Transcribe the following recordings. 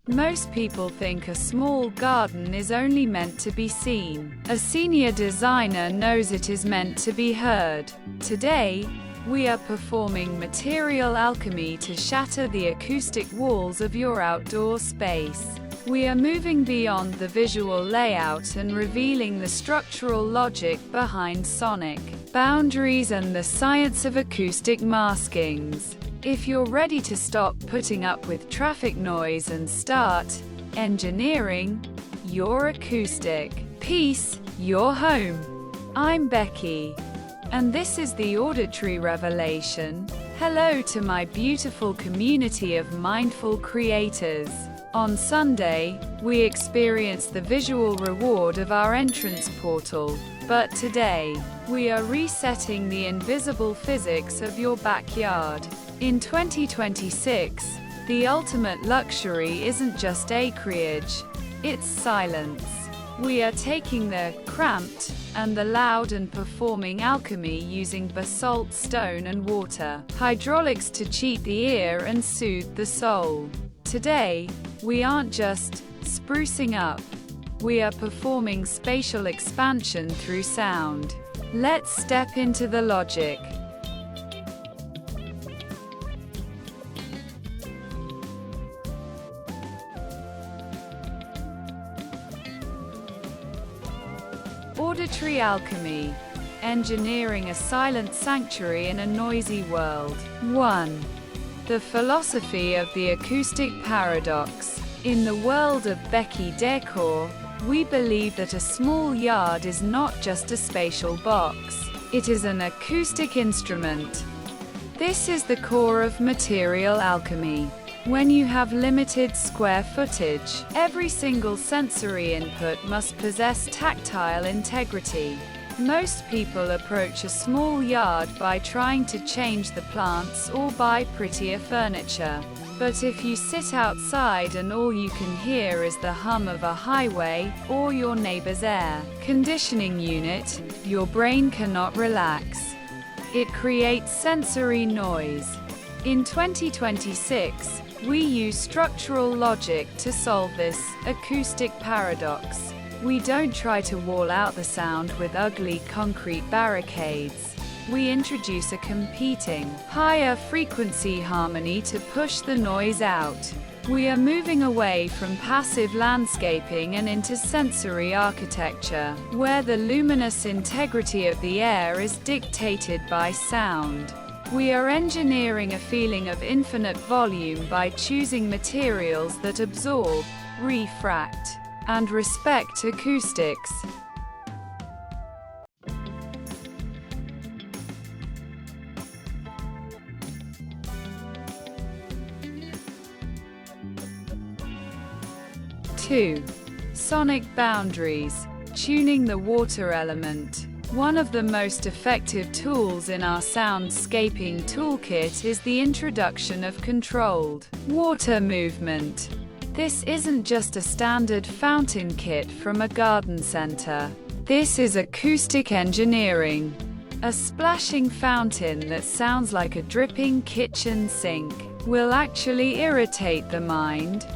Most people think a small garden is only meant to be seen. A senior designer knows it is meant to be heard. Today, we are performing Material Alchemy to shatter the acoustic walls of your outdoor space. We are moving beyond the visual layout and revealing the structural logic behind sonic boundaries and the science of acoustic maskings. If you're ready to stop putting up with traffic noise and start engineering your acoustic piece, your home. I'm Beki, and this is the Auditory Revelation. Hello to my beautiful community of mindful creators. On Sunday, we experienced the visual reward of our entrance portal, but today, we are resetting the invisible physics of your backyard. In 2026, the ultimate luxury isn't just acreage, it's silence. We are taking the cramped and the loud and performing alchemy using basalt, stone and water, hydraulics to cheat the ear and soothe the soul. Today, we aren't just sprucing up, we are performing spatial expansion through sound. Let's step into the logic. Auditory Alchemy. Engineering a silent sanctuary in a noisy world. 1. The philosophy of the Acoustic Paradox. In the world of Beki Decor, we believe that a small yard is not just a spatial box. It is an acoustic instrument. This is the core of Material Alchemy. When you have limited square footage, every single sensory input must possess tactile integrity. Most people approach a small yard by trying to change the plants or buy prettier furniture. But if you sit outside and all you can hear is the hum of a highway, or your neighbor's air conditioning unit, your brain cannot relax. It creates sensory noise. In 2026, we use structural logic to solve this acoustic paradox. We don't try to wall out the sound with ugly concrete barricades. We introduce a competing, higher frequency harmony to push the noise out. We are moving away from passive landscaping and into sensory architecture, where the luminous integrity of the air is dictated by sound. We are engineering a feeling of infinite volume by choosing materials that absorb, refract, and respect acoustics. Two. Sonic boundaries. Tuning the water element. One of the most effective tools in our soundscaping toolkit is the introduction of controlled water movement. This isn't just a standard fountain kit from a garden center. This is acoustic engineering. A splashing fountain that sounds like a dripping kitchen sink will actually irritate the mind.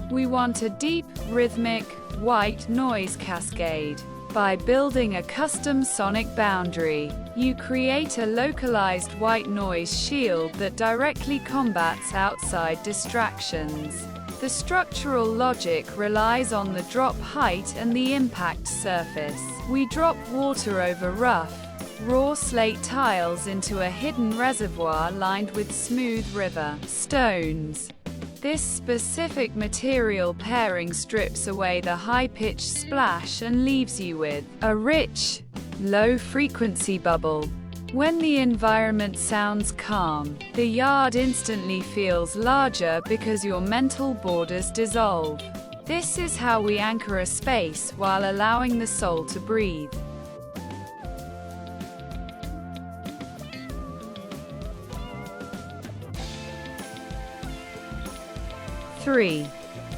We want a deep, rhythmic, white noise cascade. By building a custom sonic boundary, you create a localized white noise shield that directly combats outside distractions. The structural logic relies on the drop height and the impact surface. We drop water over rough, raw slate tiles into a hidden reservoir lined with smooth river stones. This specific material pairing strips away the high-pitched splash and leaves you with a rich, low-frequency bubble. When the environment sounds calm, the yard instantly feels larger because your mental borders dissolve. This is how we anchor a space while allowing the soul to breathe. Three.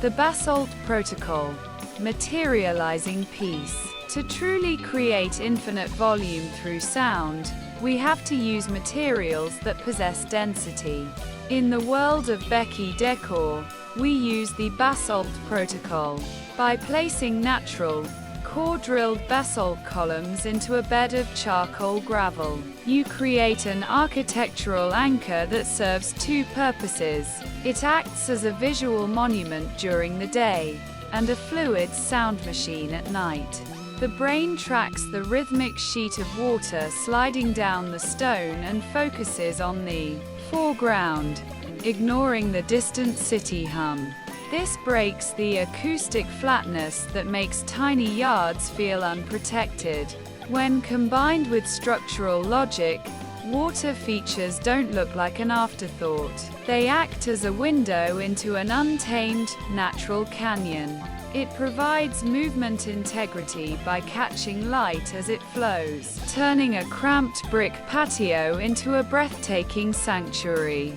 The Basalt Protocol. Materializing peace. To truly create infinite volume through sound, we have to use materials that possess density. In the world of Beki Decor, we use the basalt protocol. By placing natural, core-drilled basalt columns into a bed of charcoal gravel, you create an architectural anchor that serves two purposes. It acts as a visual monument during the day, and a fluid sound machine at night. The brain tracks the rhythmic sheet of water sliding down the stone and focuses on the foreground, ignoring the distant city hum. This breaks the acoustic flatness that makes tiny yards feel unprotected. When combined with structural logic, water features don't look like an afterthought. They act as a window into an untamed, natural canyon. It provides movement integrity by catching light as it flows, turning a cramped brick patio into a breathtaking sanctuary.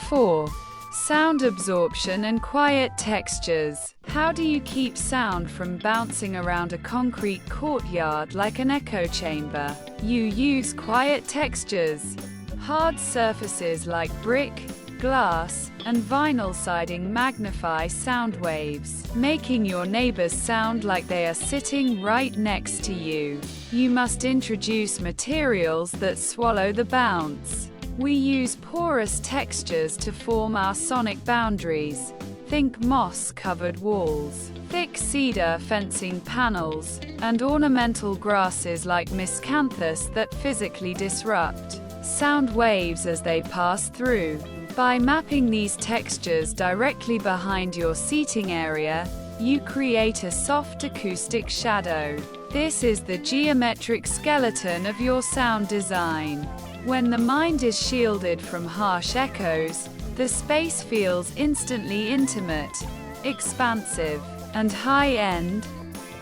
Four, sound absorption and quiet textures. How do you keep sound from bouncing around a concrete courtyard like an echo chamber? You use quiet textures. Hard surfaces like brick, glass, and vinyl siding magnify sound waves, making your neighbors sound like they are sitting right next to you. You must introduce materials that swallow the bounce. We use porous textures to form our sonic boundaries. Think moss-covered walls, thick cedar fencing panels, and ornamental grasses like miscanthus that physically disrupt sound waves as they pass through. By mapping these textures directly behind your seating area, you create a soft acoustic shadow. This is the geometric skeleton of your sound design. When the mind is shielded from harsh echoes, the space feels instantly intimate, expansive, and high-end.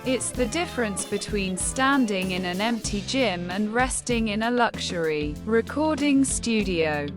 It's the difference between standing in an empty gym and resting in a luxury recording studio.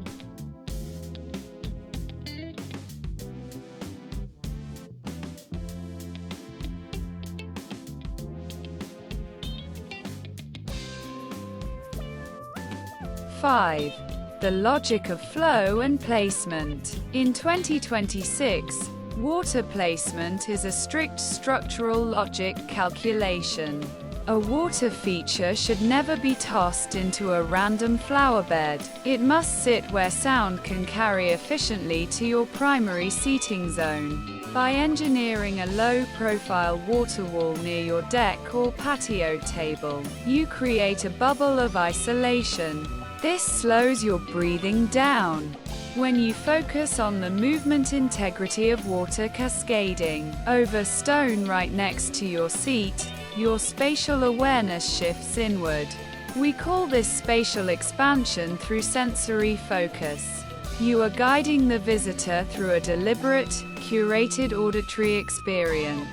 Five, the logic of flow and placement. In 2026, water placement is a strict structural logic calculation. A water feature should never be tossed into a random flower bed. It must sit where sound can carry efficiently to your primary seating zone. By engineering a low-profile water wall near your deck or patio table, you create a bubble of isolation. This slows your breathing down. When you focus on the movement integrity of water cascading over stone right next to your seat, your spatial awareness shifts inward. We call this spatial expansion through sensory focus. You are guiding the visitor through a deliberate, curated auditory experience.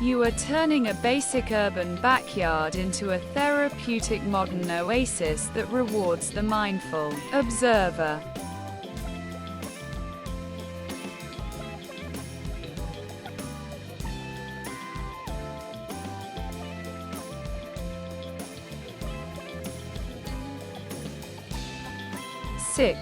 You are turning a basic urban backyard into a therapeutic modern oasis that rewards the mindful observer. Six,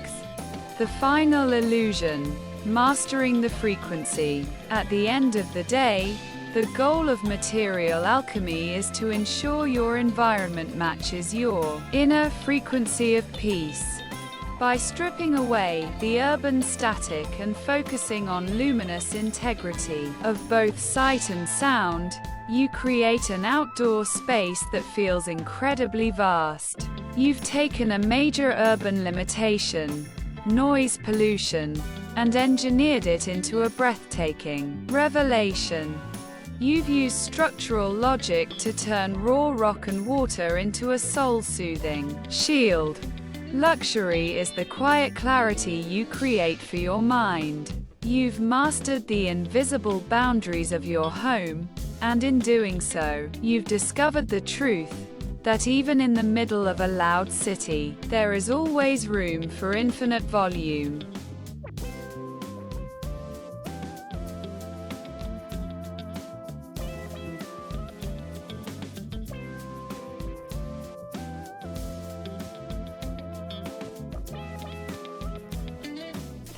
the final illusion, mastering the frequency. At the end of the day, the goal of Material Alchemy is to ensure your environment matches your inner frequency of peace. By stripping away the urban static and focusing on luminous integrity of both sight and sound, you create an outdoor space that feels incredibly vast. You've taken a major urban limitation, noise pollution, and engineered it into a breathtaking revelation. You've used structural logic to turn raw rock and water into a soul-soothing shield. Luxury is the quiet clarity you create for your mind. You've mastered the invisible boundaries of your home, and in doing so, you've discovered the truth that even in the middle of a loud city, there is always room for infinite volume.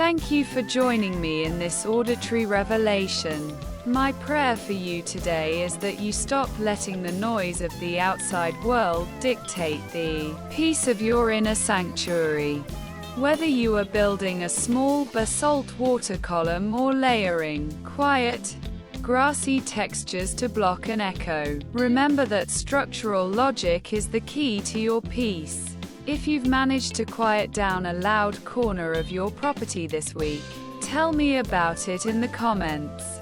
Thank you for joining me in this auditory revelation. My prayer for you today is that you stop letting the noise of the outside world dictate the peace of your inner sanctuary. Whether you are building a small basalt water column or layering quiet, grassy textures to block an echo, remember that structural logic is the key to your peace. If you've managed to quiet down a loud corner of your property this week, tell me about it in the comments.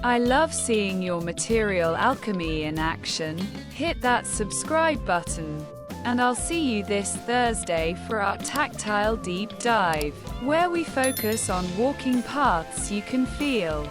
I love seeing your material alchemy in action. Hit that subscribe button. And I'll see you this Thursday for our tactile deep dive, where we focus on walking paths you can feel.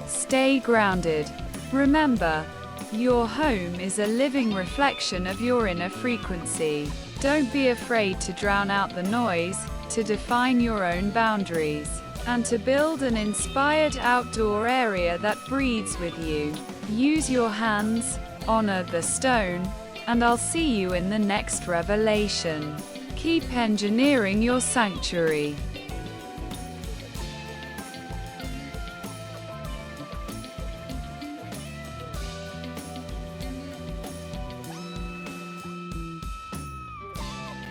Stay grounded. Remember, your home is a living reflection of your inner frequency. Don't be afraid to drown out the noise, to define your own boundaries, and to build an inspired outdoor area that breathes with you. Use your hands, honor the stone, and I'll see you in the next revelation. Keep engineering your sanctuary.